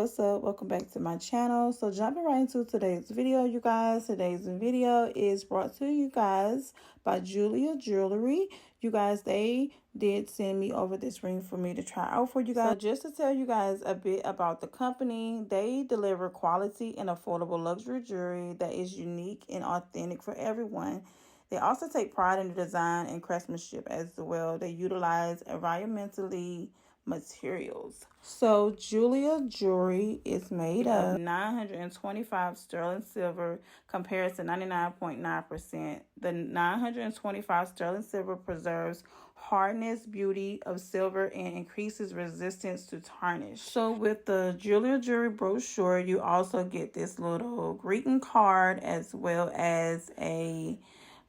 what's up? Welcome back to my channel. So jumping right into today's video, you guys. Today's video is brought to you guys by Jeulia Jewelry. You guys, they did send me over this ring for me to try out for you guys. So just to tell you guys a bit about the company, they deliver quality and affordable luxury jewelry that is unique and authentic for everyone. They also take pride in the design and craftsmanship as well. They utilize environmentally materials. So Jeulia jewelry is made of 925 sterling silver compared to 99.9%. The 925 sterling silver preserves hardness, beauty of silver, and increases resistance to tarnish. So with the Jeulia jewelry brochure, you also get this little greeting card as well as a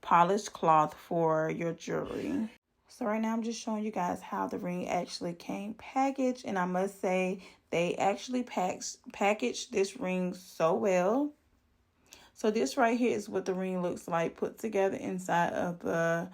polished cloth for your jewelry. So right now I'm just showing you guys how the ring actually came packaged, and I must say they actually packaged this ring so well. So this right here is what the ring looks like put together inside of the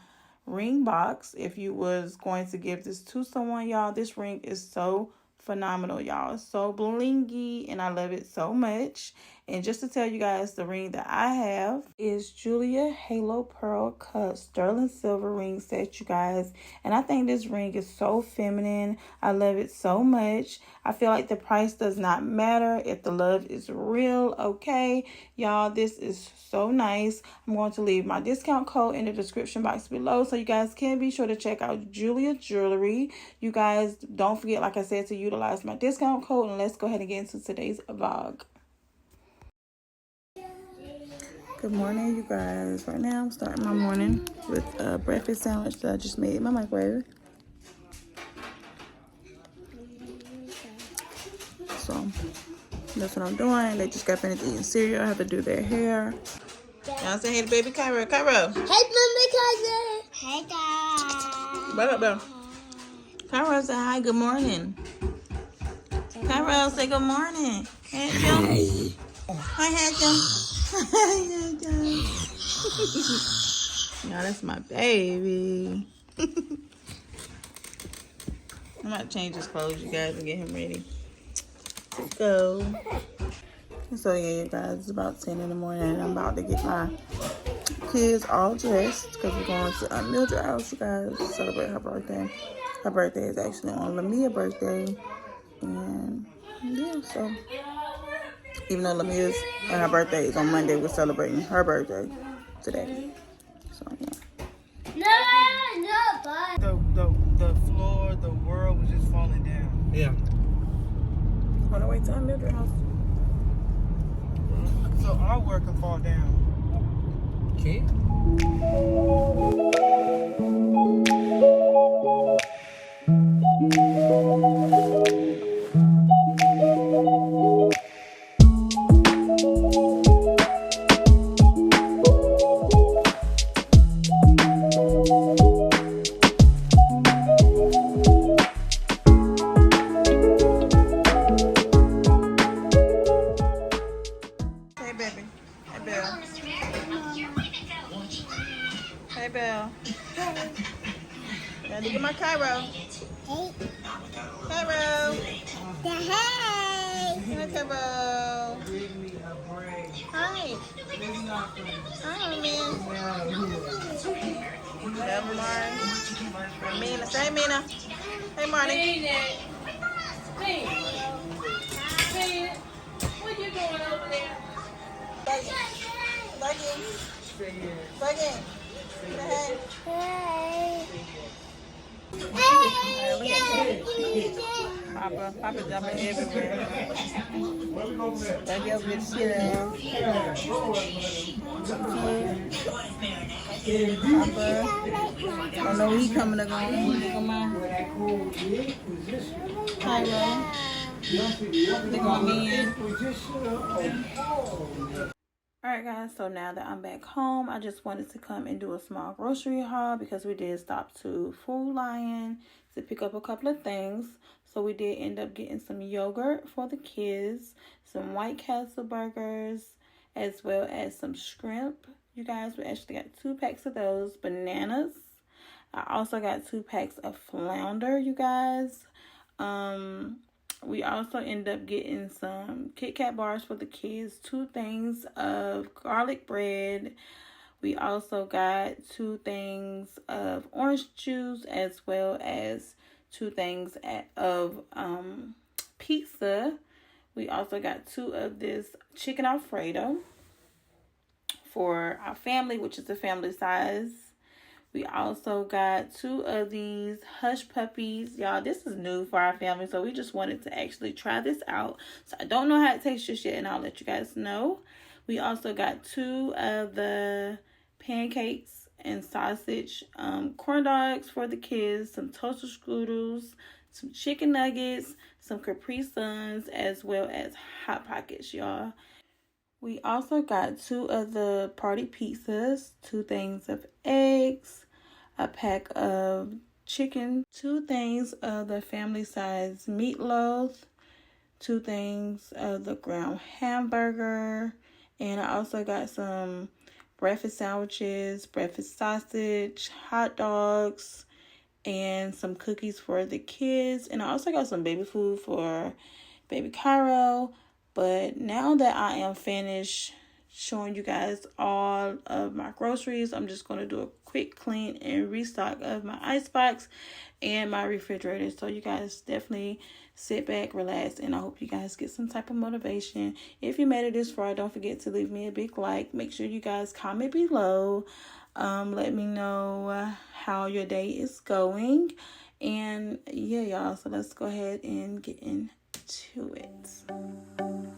ring box. If you was going to give this to someone, y'all, this ring is so phenomenal, y'all. So blingy, and I love it so much. And just to tell you guys, the ring that I have is Jeulia Halo Pearl Cut Sterling Silver ring set, you guys. And I think this ring is so feminine. I love it so much. I feel like the price does not matter if the love is real, okay? Y'all, this is so nice. I'm going to leave my discount code in the description box below, so you guys can be sure to check out Jeulia Jewelry. You guys, don't forget, like I said, to utilize my discount code. And let's go ahead and get into today's vlog. Good morning, you guys. Right now I'm starting my morning with a breakfast sandwich that I just made in my microwave. So that's what I'm doing. They just got finished eating cereal. I have to do their hair. Y'all say hey to baby Cairo. Cairo. Hey, Mama Cousin. Hey, guys. What up, bro? Cairo, say hi. Good morning. Cairo, say good morning. Hey, Jim. Hi, Hatcham. Hi, Hatcham. Y'all, that's my baby. I'm about to change his clothes, you guys, and get him ready to go. So yeah, you guys, it's about 10 in the morning, and I'm about to get my kids all dressed because we're going to Mildred's house, you guys, to celebrate her birthday. Her birthday is actually on Lamia's birthday, and yeah, so even though Lamia's and her birthday is on Monday, we're celebrating her birthday today. So yeah. The floor, the world was just falling down. Yeah. On the way to Mildred's house. So our work can fall down. Okay. Hey, Belle. Gotta get my Cairo. Hey. Cairo. Hey. Hey, Cairo. Give me a break. Hi. It's not funny. Hi, man. Yeah. Hey, Martin. Mina. Say Mina. Hey, Martin. What you doing over there? Hey. Papa jumping everywhere. Baby over there chilling. Papa, I don't know when he coming to go. Come on. Cairo. They gonna be in. Alright guys, so now that I'm back home, I just wanted to come and do a small grocery haul because we did stop to Food Lion to pick up a couple of things. So we did end up getting some yogurt for the kids, some White Castle burgers, as well as some shrimp. You guys, we actually got 2 packs of those. Bananas. I also got 2 packs of flounder, you guys. We also end up getting some Kit Kat bars for the kids, 2 things of garlic bread. We also got 2 things of orange juice, as well as 2 things of pizza. We also got 2 of this chicken Alfredo for our family, which is the family size. We also got 2 of these Hush Puppies. Y'all, this is new for our family, so we just wanted to actually try this out. So I don't know how it tastes just yet, and I'll let you guys know. We also got 2 of the pancakes and sausage corn dogs for the kids, some toaster strudels, some chicken nuggets, some Capri Suns, as well as Hot Pockets, y'all. We also got 2 of the party pizzas, 2 things of eggs, a pack of chicken, 2 things of the family size meatloaf, 2 things of the ground hamburger, and I also got some breakfast sandwiches, breakfast sausage, hot dogs, and some cookies for the kids. And I also got some baby food for baby Cairo. But now that I am finished showing you guys all of my groceries, I'm just going to do a quick clean and restock of my icebox and my refrigerator. So you guys definitely sit back, relax, and I hope you guys get some type of motivation. If you made it this far, don't forget to leave me a big like. Make sure you guys comment below. Let me know how your day is going. And yeah, y'all, so let's go ahead and get into it.